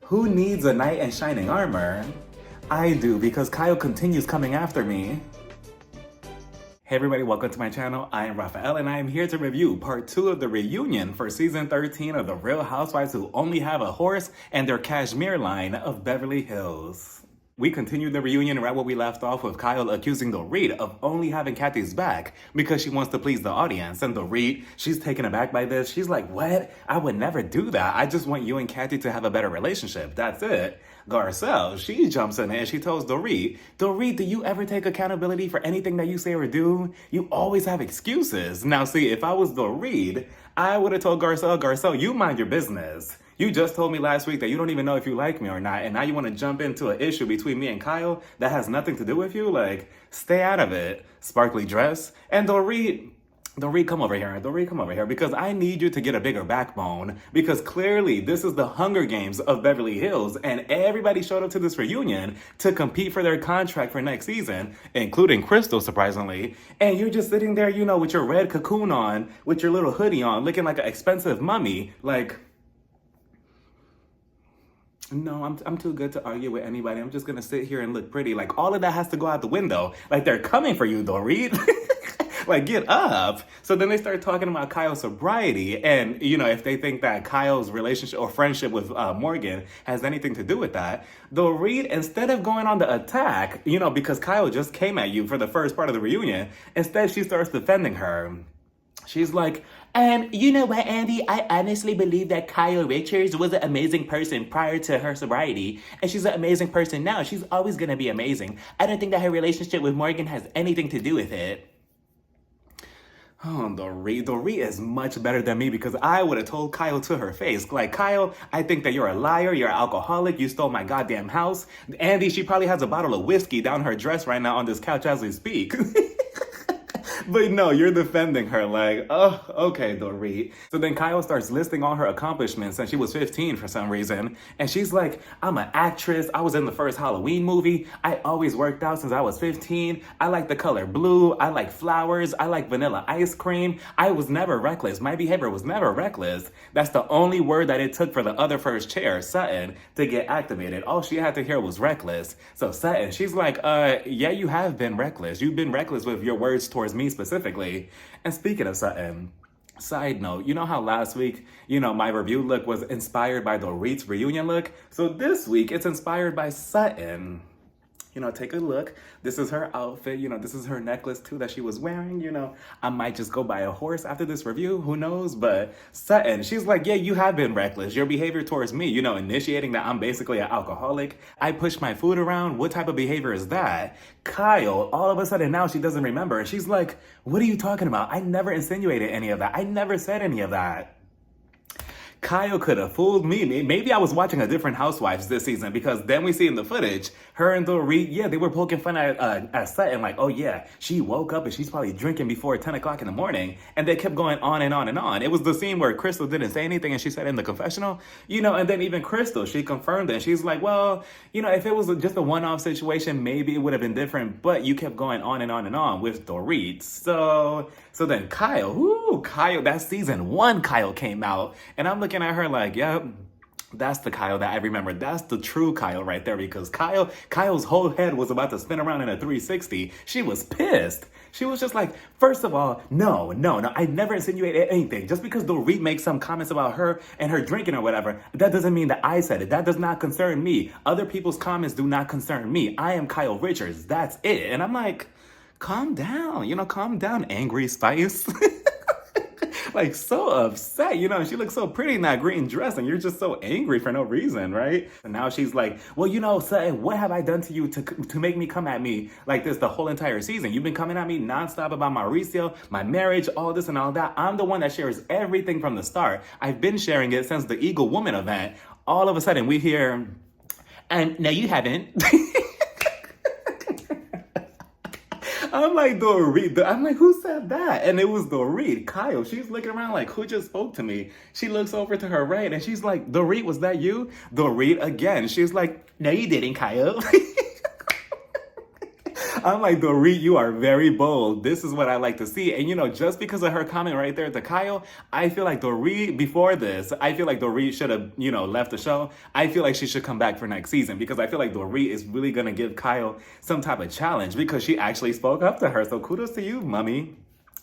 Who needs a knight in shining armor? I do, because Kyle continues coming after me. Hey everybody, welcome to my channel. I am Raphael and I am here to review part 2 of the reunion for season 13 of the Real Housewives Who Only Have a Horse and Their Cashmere line of Beverly Hills. We continued the reunion right where we left off with Kyle accusing Dorit of only having Kathy's back because she wants to please the audience. And Dorit, she's taken aback by this. She's like, what? I would never do that. I just want you and Kathy to have a better relationship. That's it. Garcelle, she jumps in and she tells Dorit, Dorit, do you ever take accountability for anything that you say or do? You always have excuses. Now see, if I was Dorit, I would have told Garcelle, Garcelle, you mind your business. You just told me last week that you don't even know if you like me or not, and now you want to jump into an issue between me and Kyle that has nothing to do with you? Like, stay out of it. Sparkly dress. And Dorit, come over here. Dorit, come over here, because I need you to get a bigger backbone, because clearly this is the Hunger Games of Beverly Hills, and everybody showed up to this reunion to compete for their contract for next season, including Crystal, surprisingly, and you're just sitting there, you know, with your red cocoon on, with your little hoodie on, looking like an expensive mummy, like... No, I'm too good to argue with anybody. I'm just gonna sit here and look pretty. Like, all of that has to go out the window. Like, they're coming for you, Dorit. Like, get up. So then they start talking about Kyle's sobriety. And, you know, if they think that Kyle's relationship or friendship with Morgan has anything to do with that, Dorit, instead of going on the attack, you know, because Kyle just came at you for the first part of the reunion, instead she starts defending her. She's like, and you know what, Andy? I honestly believe that Kyle Richards was an amazing person prior to her sobriety. And she's an amazing person now. She's always going to be amazing. I don't think that her relationship with Morgan has anything to do with it. Oh, Dorit is much better than me, because I would have told Kyle to her face. Like, Kyle, I think that you're a liar, you're an alcoholic, you stole my goddamn house. Andy, she probably has a bottle of whiskey down her dress right now on this couch as we speak. But no, you're defending her like, oh, okay, Dorit. So then Kyle starts listing all her accomplishments since she was 15 for some reason. And she's like, I'm an actress. I was in the first Halloween movie. I always worked out since I was 15. I like the color blue. I like flowers. I like vanilla ice cream. I was never reckless. My behavior was never reckless. That's the only word that it took for the other first chair, Sutton, to get activated. All she had to hear was reckless. So Sutton, she's like, yeah, you have been reckless. You've been reckless with your words towards me specifically. And speaking of Sutton, side note, you know how last week, you know, my review look was inspired by Dorit's reunion look? So this week, it's inspired by Sutton. You know, take a look. This is her outfit. You know, this is her necklace too that she was wearing. You know, I might just go buy a horse after this review. Who knows? But Sutton, she's like, yeah, you have been reckless. Your behavior towards me, you know, initiating that I'm basically an alcoholic. I push my food around. What type of behavior is that? Kyle, all of a sudden now she doesn't remember. And she's like, what are you talking about? I never insinuated any of that. I never said any of that. Kyle could have fooled me. Maybe I was watching a different Housewives this season, because then we see in the footage, her and Dorit, yeah, they were poking fun at Sutton, like, oh yeah, she woke up and she's probably drinking before 10 o'clock in the morning. And they kept going on and on and on. It was the scene where Crystal didn't say anything and she said in the confessional, you know, and then even Crystal, she confirmed it. She's like, well, you know, if it was just a one-off situation, maybe it would have been different, but you kept going on and on and on with Dorit. So then Kyle, that season 1 Kyle came out, and I'm looking at her like, yep, that's the Kyle that I remember. That's the true Kyle right there, because Kyle's whole head was about to spin around in a 360. She was pissed. She was just like, first of all, no, I never insinuated anything. Just because Dorit makes some comments about her and her drinking or whatever, that doesn't mean that I said it. That does not concern me. Other people's comments do not concern me. I am Kyle Richards. That's it. And I'm like, calm down, you know, calm down, Angry Spice. Like, so upset, you know, she looks so pretty in that green dress and you're just so angry for no reason, right? And now she's like, well, you know, Sutton, what have I done to you to make me come at me like this the whole entire season? You've been coming at me nonstop about Mauricio, my marriage, all this and all that. I'm the one that shares everything from the start. I've been sharing it since the Eagle Woman event. All of a sudden we hear, and no, you haven't. I'm like, Dorit. I'm like, who said that? And it was Dorit. Kyle, she's looking around like, who just spoke to me? She looks over to her right and she's like, Dorit, was that you? Dorit again. She's like, no, you didn't, Kyle. I'm like, Dorit, you are very bold. This is what I like to see. And just because of her comment right there to Kyle, I feel like Dorit, before this, I feel like Dorit should have, left the show. I feel like she should come back for next season because I feel like Dorit is really going to give Kyle some type of challenge because she actually spoke up to her. So kudos to you, mommy.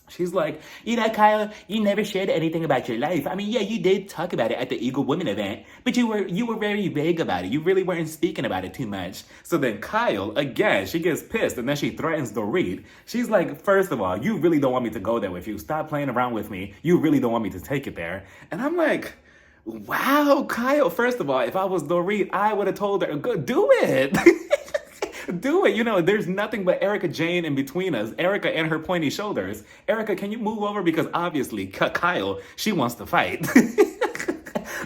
She's like, Kyle, you never shared anything about your life. I mean, yeah, you did talk about it at the Eagle Women event, but you were very vague about it. You really weren't speaking about it too much. So then Kyle, again, she gets pissed and then she threatens Dorit. She's like, first of all, you really don't want me to go there with you. Stop playing around with me. You really don't want me to take it there. And I'm like, wow, Kyle, first of all, if I was Dorit, I would have told her, go do it. Do it. There's nothing but Erica Jane in between us. Erica and her pointy shoulders. Erica, can you move over? Because obviously, Kyle, she wants to fight.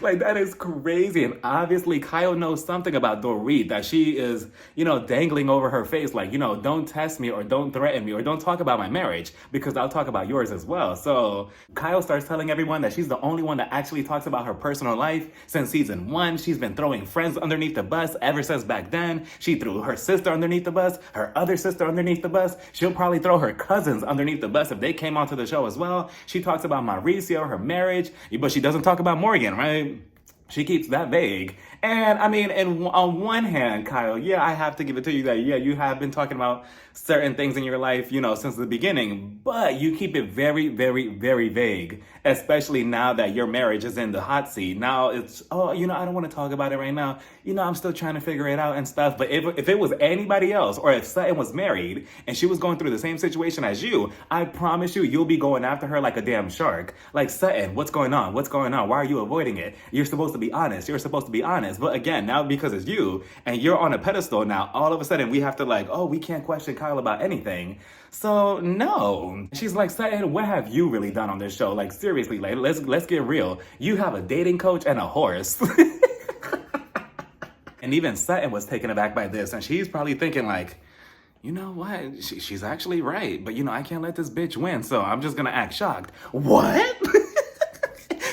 Like, that is crazy. And obviously, Kyle knows something about Dorit that she is, dangling over her face. Like, don't test me or don't threaten me or don't talk about my marriage because I'll talk about yours as well. So Kyle starts telling everyone that she's the only one that actually talks about her personal life since season 1. She's been throwing friends underneath the bus ever since back then. She threw her sister underneath the bus, her other sister underneath the bus. She'll probably throw her cousins underneath the bus if they came onto the show as well. She talks about Mauricio, her marriage, but she doesn't talk about Morgan, right? She keeps that vague. And I mean, on one hand, Kyle, yeah, I have to give it to you that, yeah, you have been talking about certain things in your life, since the beginning, but you keep it very, very, very vague, especially now that your marriage is in the hot seat. Now it's, I don't want to talk about it right now. I'm still trying to figure it out and stuff. But if it was anybody else or if Sutton was married and she was going through the same situation as you, I promise you'll be going after her like a damn shark. Like, Sutton, what's going on? What's going on? Why are you avoiding it? You're supposed to be honest. You're supposed to be honest. But again, now because it's you and you're on a pedestal now, all of a sudden we have to we can't question Kyle about anything. So no. She's like, Sutton, what have you really done on this show? Like, seriously, like let's get real. You have a dating coach and a horse. And even Sutton was taken aback by this, and she's probably thinking like, you know what? She's actually right, but I can't let this bitch win, so I'm just gonna act shocked. What?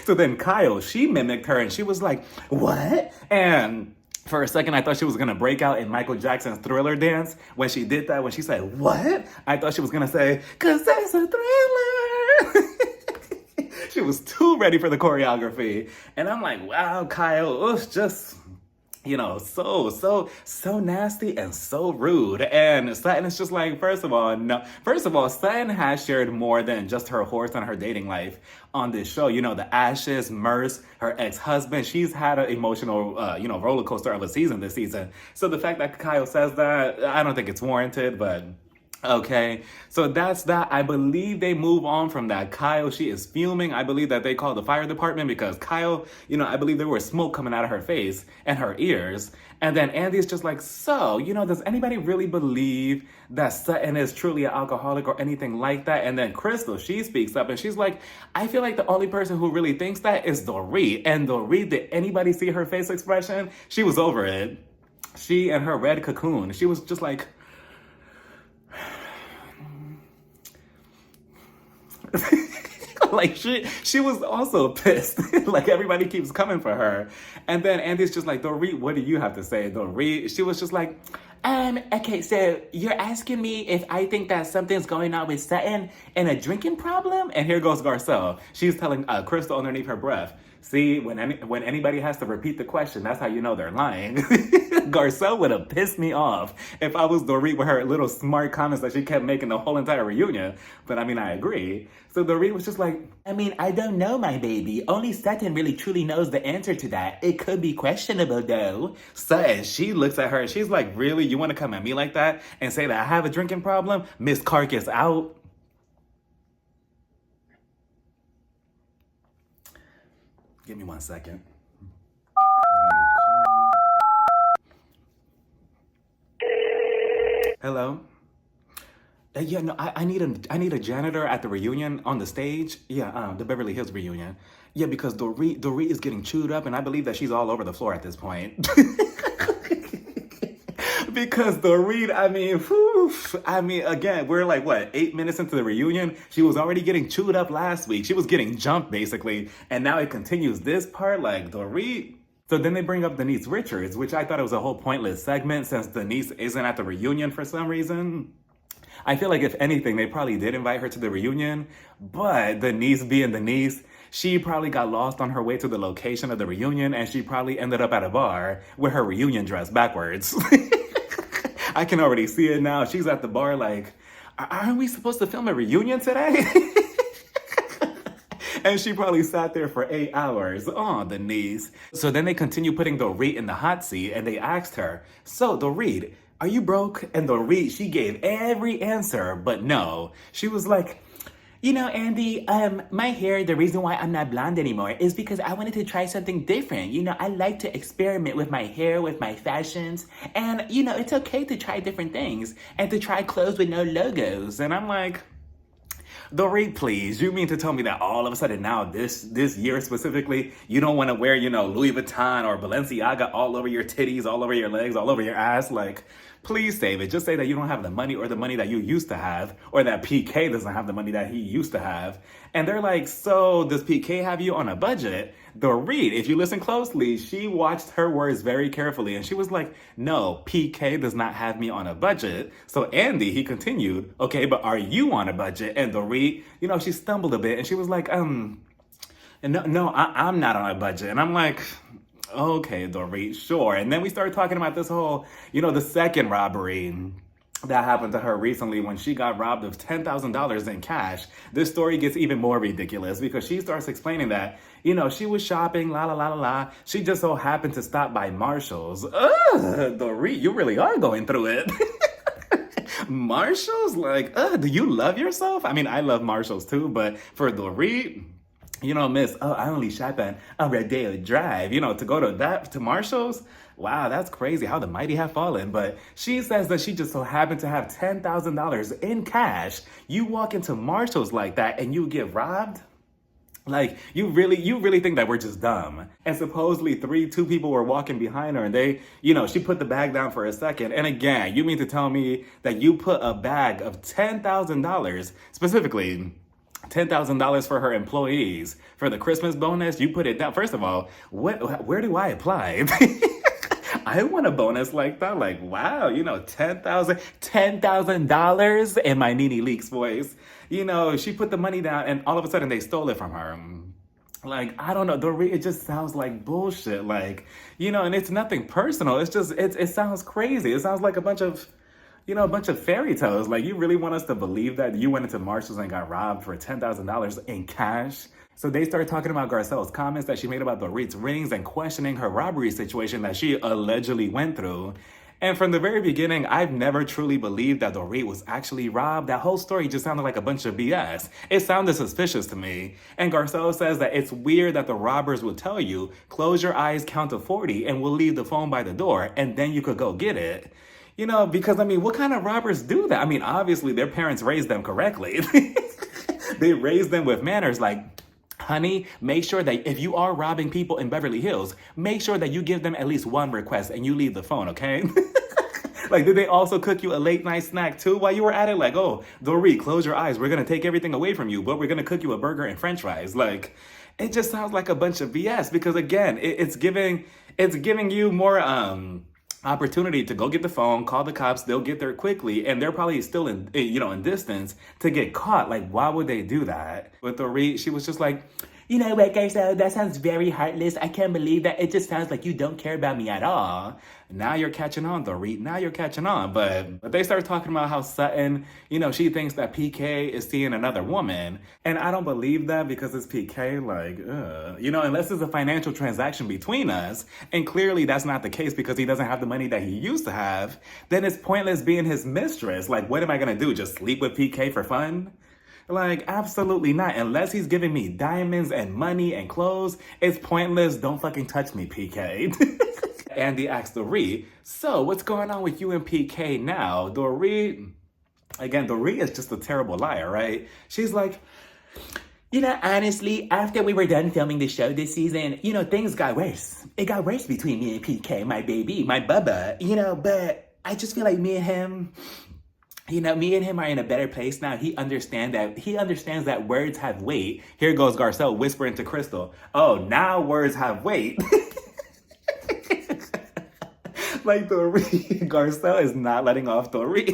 So then Kyle, she mimicked her and she was like, what? And for a second, I thought she was going to break out in Michael Jackson's Thriller dance. When she did that, when she said, what? I thought she was going to say, 'cause that's a thriller. She was too ready for the choreography. And I'm like, wow, Kyle, it's just... so nasty and so rude. And Sutton is just like, first of all, no. First of all, Sutton has shared more than just her horse and her dating life on this show. The Ashes, Merce, her ex-husband. She's had an emotional, roller coaster of a season this season. So the fact that Kyle says that, I don't think it's warranted, but... okay, so that's that. I believe they move on from that. Kyle, she is fuming. I believe that they called the fire department because Kyle, I believe there was smoke coming out of her face and her ears. And then Andy's just like, so, does anybody really believe that Sutton is truly an alcoholic or anything like that? And then Crystal, she speaks up and she's like, I feel like the only person who really thinks that is Dorit. And Dorit, did anybody see her face expression? She was over it. She and her red cocoon, she was just like... like she was also pissed. Like, everybody keeps coming for her. And then Andy's just like, Dorit, what do you have to say? Dorit, she was just like, okay, so you're asking me if I think that something's going on with Sutton and a drinking problem? And here goes Garcelle. She's telling Crystal underneath her breath. See, when anybody has to repeat the question, that's how you know they're lying. Garcelle would have pissed me off if I was Dorit with her little smart comments that she kept making the whole entire reunion. But I mean, I agree. So Dorit was just like, I mean, I don't know, my baby. Only Sutton really truly knows the answer to that. It could be questionable, though. Sutton, she looks at her and she's like, really? You want to come at me like that and say that I have a drinking problem? Miss Carcass out. Give me 1 second. Hello? Yeah, no, I need a janitor at the reunion on the stage. Yeah, the Beverly Hills reunion. Yeah, because Dorit is getting chewed up, and I believe that she's all over the floor at this point. Because Dorit, I mean, again, we're like, what, 8 minutes into the reunion? She was already getting chewed up last week. She was getting jumped, basically. And now it continues this part, like, Dorit. So then they bring up Denise Richards, which I thought it was a whole pointless segment since Denise isn't at the reunion for some reason. I feel like if anything, they probably did invite her to the reunion, but the niece being the niece, she probably got lost on her way to the location of the reunion and she probably ended up at a bar with her reunion dress backwards. I can already see it now. She's at the bar like, aren't we supposed to film a reunion today? And she probably sat there for 8 hours. Oh, the niece. So then they continue putting Dorit in the hot seat and they asked her, so Dorit, are you broke? And Dorit, she gave every answer, but no. She was like, you know, Andy, my hair, the reason why I'm not blonde anymore is because I wanted to try something different. You know, I like to experiment with my hair, with my fashions. And, you know, it's okay to try different things and to try clothes with no logos. And I'm like, Dorit, please, you mean to tell me that all of a sudden now, this year specifically, you don't want to wear, you know, Louis Vuitton or Balenciaga all over your titties, all over your legs, all over your ass? Like, please save it. Just say that you don't have the money or the money that you used to have, or that PK doesn't have the money that he used to have. And they're like, so does PK have you on a budget? Dorit, if you listen closely, she watched her words very carefully and she was like, no, PK does not have me on a budget. So Andy, he continued, okay, but are you on a budget? And Dorit, you know, she stumbled a bit and she was like, I'm not on a budget. And I'm like, okay, Dorit, sure. And then we started talking about this whole, you know, the second robbery that happened to her recently when she got robbed of $10,000 in cash. This story gets even more ridiculous because she starts explaining that, you know, she was shopping, la la la la la. She just so happened to stop by Marshall's. Ugh, Dorit, you really are going through it. Marshall's? Like, do you love yourself? I mean, I love Marshall's too, but for Dorit, you know, miss, I only shop on Rodeo Drive. You know, to go to Marshall's? Wow, that's crazy how the mighty have fallen. But she says that she just so happened to have $10,000 in cash. You walk into Marshall's like that and you get robbed? Like, you really think that we're just dumb. And supposedly two people were walking behind her and they, you know, she put the bag down for a second. And again, you mean to tell me that you put a bag of $10,000, specifically $10,000 for her employees, for the Christmas bonus, you put it down. First of all, where do I apply? I want a bonus like that. Like, wow, you know, $10,000 in my Nene Leakes voice. You know, she put the money down and all of a sudden they stole it from her. Like, I don't know, Dorit, it just sounds like bullshit. Like, you know, and it's nothing personal. It's just, it sounds crazy. It sounds like a bunch of fairy tales. Like, you really want us to believe that you went into Marshall's and got robbed for $10,000 in cash? So they started talking about Garcelle's comments that she made about Dorit's rings and questioning her robbery situation that she allegedly went through. And from the very beginning, I've never truly believed that Dorit was actually robbed. That whole story just sounded like a bunch of BS. It sounded suspicious to me. And Garcelle says that it's weird that the robbers would tell you, close your eyes, count to 40, and we'll leave the phone by the door, and then you could go get it. You know, because, I mean, what kind of robbers do that? I mean, obviously, their parents raised them correctly. They raised them with manners like, honey, make sure that if you are robbing people in Beverly Hills, make sure that you give them at least one request and you leave the phone, okay? Like, did they also cook you a late night snack too while you were at it? Like, oh, Dorit, close your eyes. We're going to take everything away from you, but we're going to cook you a burger and french fries. Like, it just sounds like a bunch of BS because, again, it's giving you more opportunity to go get the phone, call the cops, they'll get there quickly, and they're probably still in distance to get caught. Like, why would they do that? With Dorit, she was just like, you know what, guys, that sounds very heartless. I can't believe that. It just sounds like you don't care about me at all. Now you're catching on, Dorit. Now you're catching on. But they started talking about how Sutton, you know, she thinks that PK is seeing another woman. And I don't believe that because it's PK. Like, you know, unless it's a financial transaction between us, and clearly that's not the case because he doesn't have the money that he used to have, then it's pointless being his mistress. Like, what am I going to do? Just sleep with PK for fun? Like, absolutely not. Unless he's giving me diamonds and money and clothes, it's pointless. Don't fucking touch me, PK. Andy asked Dorit, so what's going on with you and PK now? Dorit is just a terrible liar, right? She's like, you know, honestly, after we were done filming the show this season, you know, things got worse. It got worse between me and PK, my baby, my bubba, you know, but I just feel like me and him are in a better place now. He understands that words have weight. Here goes Garcelle whispering to Crystal, oh, now words have weight. Like, Dorit, Garcelle is not letting off Dorit.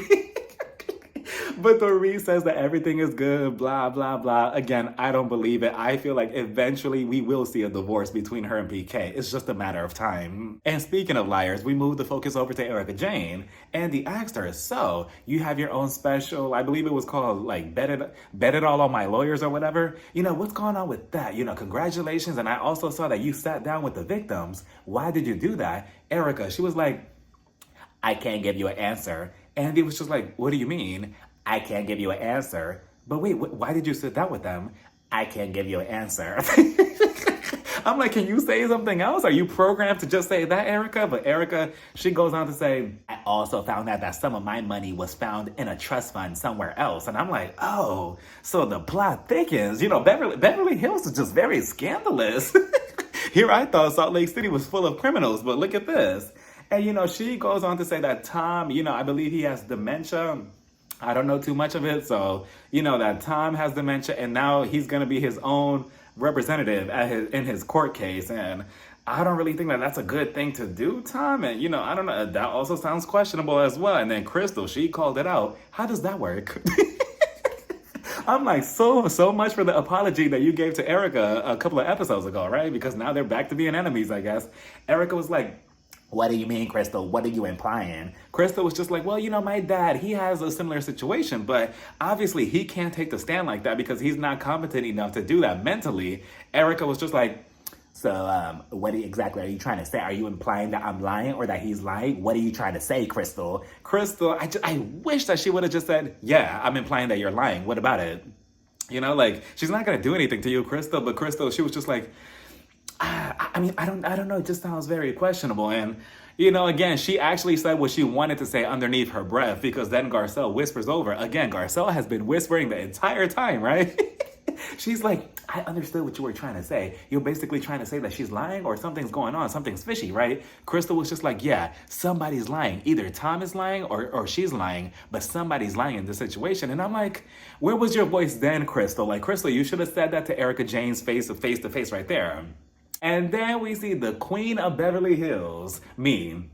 But Dorit says that everything is good, blah, blah, blah. Again, I don't believe it. I feel like eventually we will see a divorce between her and PK. It's just a matter of time. And speaking of liars, we move the focus over to Erica Jane. Andy asked her, so you have your own special, I believe it was called like Bet It All on My Lawyers or whatever. What's going on with that? Congratulations. And I also saw that you sat down with the victims. Why did you do that? Erica, she was like, I can't give you an answer. Andy was just like, what do you mean? I can't give you an answer. But wait, why did you sit down with them? I can't give you an answer. I'm like, can you say something else? Are you programmed to just say that, Erica? But Erica, she goes on to say, I also found out that some of my money was found in a trust fund somewhere else. And I'm like, oh, so the plot thickens. Beverly Hills is just very scandalous. Here I thought Salt Lake City was full of criminals, but look at this. And, she goes on to say that Tom, I believe he has dementia. I don't know too much of it. So, that Tom has dementia and now he's going to be his own representative in his court case. And I don't really think that that's a good thing to do, Tom. And, I don't know. That also sounds questionable as well. And then Crystal, she called it out. How does that work? I'm like, so much for the apology that you gave to Erica a couple of episodes ago, right? Because now they're back to being enemies, I guess. Erica was like, what do you mean, Crystal? What are you implying? Crystal was just like, well, my dad, he has a similar situation, but obviously he can't take the stand like that because he's not competent enough to do that mentally. Erica was just like, so what exactly are you trying to say? Are you implying that I'm lying or that he's lying? What are you trying to say, Crystal? Crystal, I wish that she would have just said, yeah, I'm implying that you're lying. What about it? She's not going to do anything to you, Crystal, but Crystal, she was just like, I don't know. It just sounds very questionable. And, again, she actually said what she wanted to say underneath her breath because then Garcelle whispers over. Again, Garcelle has been whispering the entire time, right? She's like, I understood what you were trying to say. You're basically trying to say that she's lying or something's going on. Something's fishy, right? Crystal was just like, yeah, somebody's lying. Either Tom is lying or she's lying, but somebody's lying in this situation. And I'm like, where was your voice then, Crystal? Like, Crystal, you should have said that to Erica Jane's face to face right there. And then we see the Queen of Beverly Hills, me.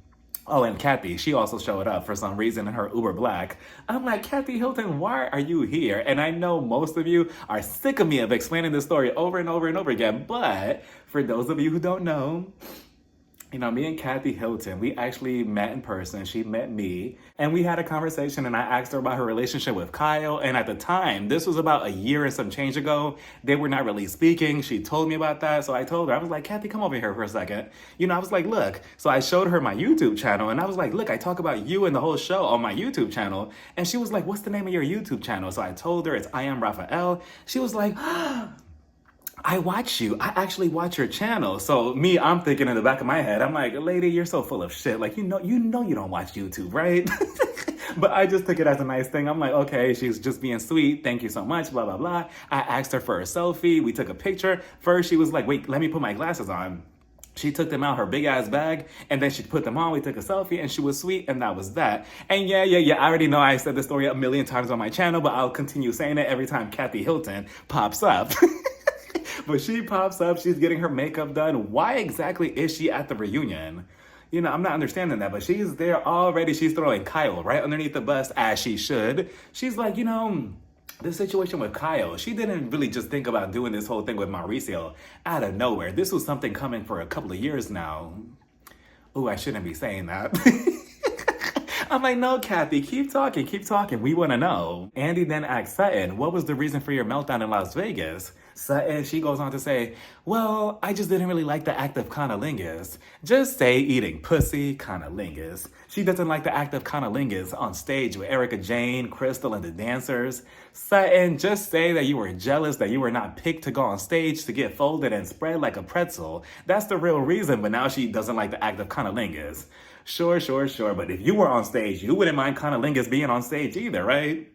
Oh, and Kathy, she also showed up for some reason in her Uber Black. I'm like, Kathy Hilton, why are you here? And I know most of you are sick of me of explaining this story over and over and over again. But for those of you who don't know, me and Kathy Hilton, we actually met in person. She met me and we had a conversation and I asked her about her relationship with Kyle. And at the time, this was about a year and some change ago, they were not really speaking. She told me about that. So I told her, I was like, Kathy, come over here for a second. I was like, look. So I showed her my YouTube channel and I was like, look, I talk about you and the whole show on my YouTube channel. And she was like, what's the name of your YouTube channel? So I told her it's I Am Raphael. She was like, I watch you. I actually watch your channel. So me, I'm thinking in the back of my head, I'm like, lady, you're so full of shit. Like, you know you don't watch YouTube, right? But I just took it as a nice thing. I'm like, okay, she's just being sweet. Thank you so much, blah, blah, blah. I asked her for a selfie. We took a picture. First, she was like, wait, let me put my glasses on. She took them out her big ass bag and then she put them on. We took a selfie and she was sweet and that was that. And yeah. I already know I said this story a million times on my channel, but I'll continue saying it every time Kathy Hilton pops up. But she pops up, she's getting her makeup done. Why exactly is she at the reunion? I'm not understanding that, but she's there already. She's throwing Kyle right underneath the bus, as she should. She's like, this situation with Kyle, she didn't really just think about doing this whole thing with Mauricio out of nowhere. This was something coming for a couple of years now. Ooh, I shouldn't be saying that. I'm like, no, Kathy, keep talking. We want to know. Andy then asks Sutton, what was the reason for your meltdown in Las Vegas? Sutton, she goes on to say, well, I just didn't really like the act of cunnilingus. Just say eating pussy, cunnilingus. She doesn't like the act of cunnilingus on stage with Erica Jane, Crystal, and the dancers. Sutton, just say that you were jealous that you were not picked to go on stage to get folded and spread like a pretzel. That's the real reason, but now she doesn't like the act of cunnilingus. Sure. But if you were on stage, you wouldn't mind cunnilingus being on stage either, right?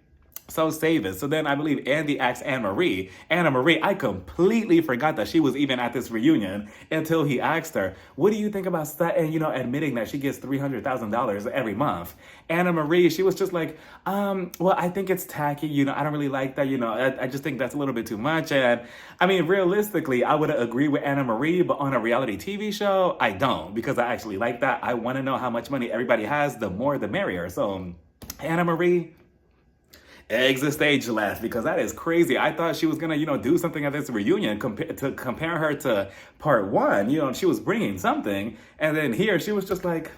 So save it. So then I believe Andy asked Anna Marie, I completely forgot that she was even at this reunion until he asked her, what do you think about Sutton, admitting that she gets $300,000 every month? Anna Marie, she was just like, well, I think it's tacky. I don't really like that. I just think that's a little bit too much. And I mean, realistically, I would agree with Anna Marie, but on a reality TV show, I don't, because I actually like that. I want to know how much money everybody has. The more, the merrier. So Anna Marie, exit stage left, because that is crazy. I thought she was gonna, do something at this reunion to compare her to part one. She was bringing something, and then here she was just like,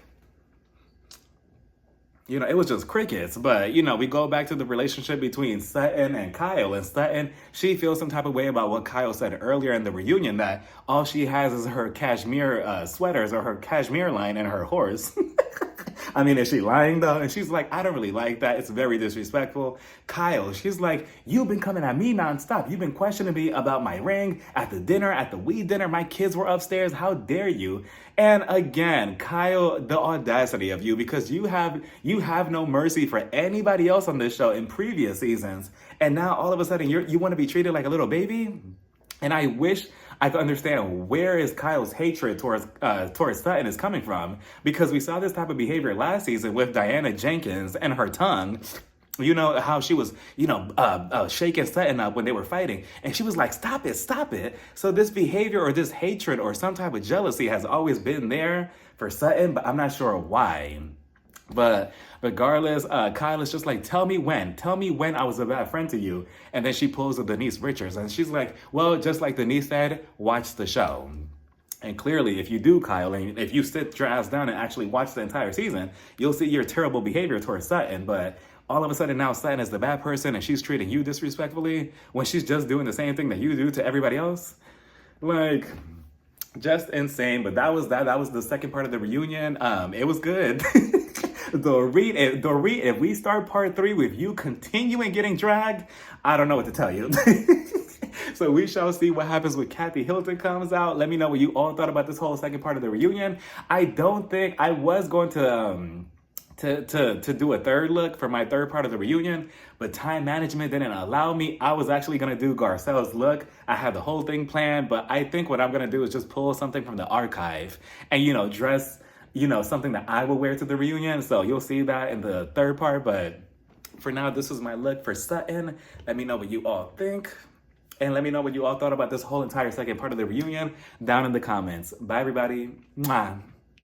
it was just crickets. But, we go back to the relationship between Sutton and Kyle. And Sutton, she feels some type of way about what Kyle said earlier in the reunion, that all she has is her cashmere sweaters or her cashmere line and her horse. I mean, is she lying though? And she's like, I don't really like that. It's very disrespectful. Kyle, she's like, you've been coming at me nonstop. You've been questioning me about my ring at the dinner, at the weed dinner. My kids were upstairs. How dare you? And again, Kyle, the audacity of you, because you have no mercy for anybody else on this show in previous seasons. And now all of a sudden you want to be treated like a little baby? And I wish I could understand where is Kyle's hatred towards Sutton is coming from, because we saw this type of behavior last season with Diana Jenkins and her tongue. How she was, shaking Sutton up when they were fighting. And she was like, stop it, stop it. So this behavior or this hatred or some type of jealousy has always been there for Sutton, but I'm not sure why. But regardless, Kyle is just like, tell me when I was a bad friend to you. And then she pulls a Denise Richards and she's like, well, just like Denise said, watch the show. And clearly, if you do, Kyle, and if you sit your ass down and actually watch the entire season, you'll see your terrible behavior towards Sutton. But all of a sudden now Sutton is the bad person and she's treating you disrespectfully when she's just doing the same thing that you do to everybody else. Like, just insane. But that was the second part of the reunion. It was good. Dorit, if we start part 3 with you continuing getting dragged, I don't know what to tell you. So we shall see what happens when Kathy Hilton comes out. Let me know what you all thought about this whole second part of the reunion. I don't think I was going to do a third look for my third part of the reunion, but time management didn't allow me. I was actually going to do Garcelle's look. I had the whole thing planned, but I think what I'm going to do is just pull something from the archive and, dress, something that I will wear to the reunion. So you'll see that in the third part, but for now, this was my look for Sutton. Let me know what you all think. And let me know what you all thought about this whole entire second part of the reunion down in the comments. Bye, everybody. Mwah.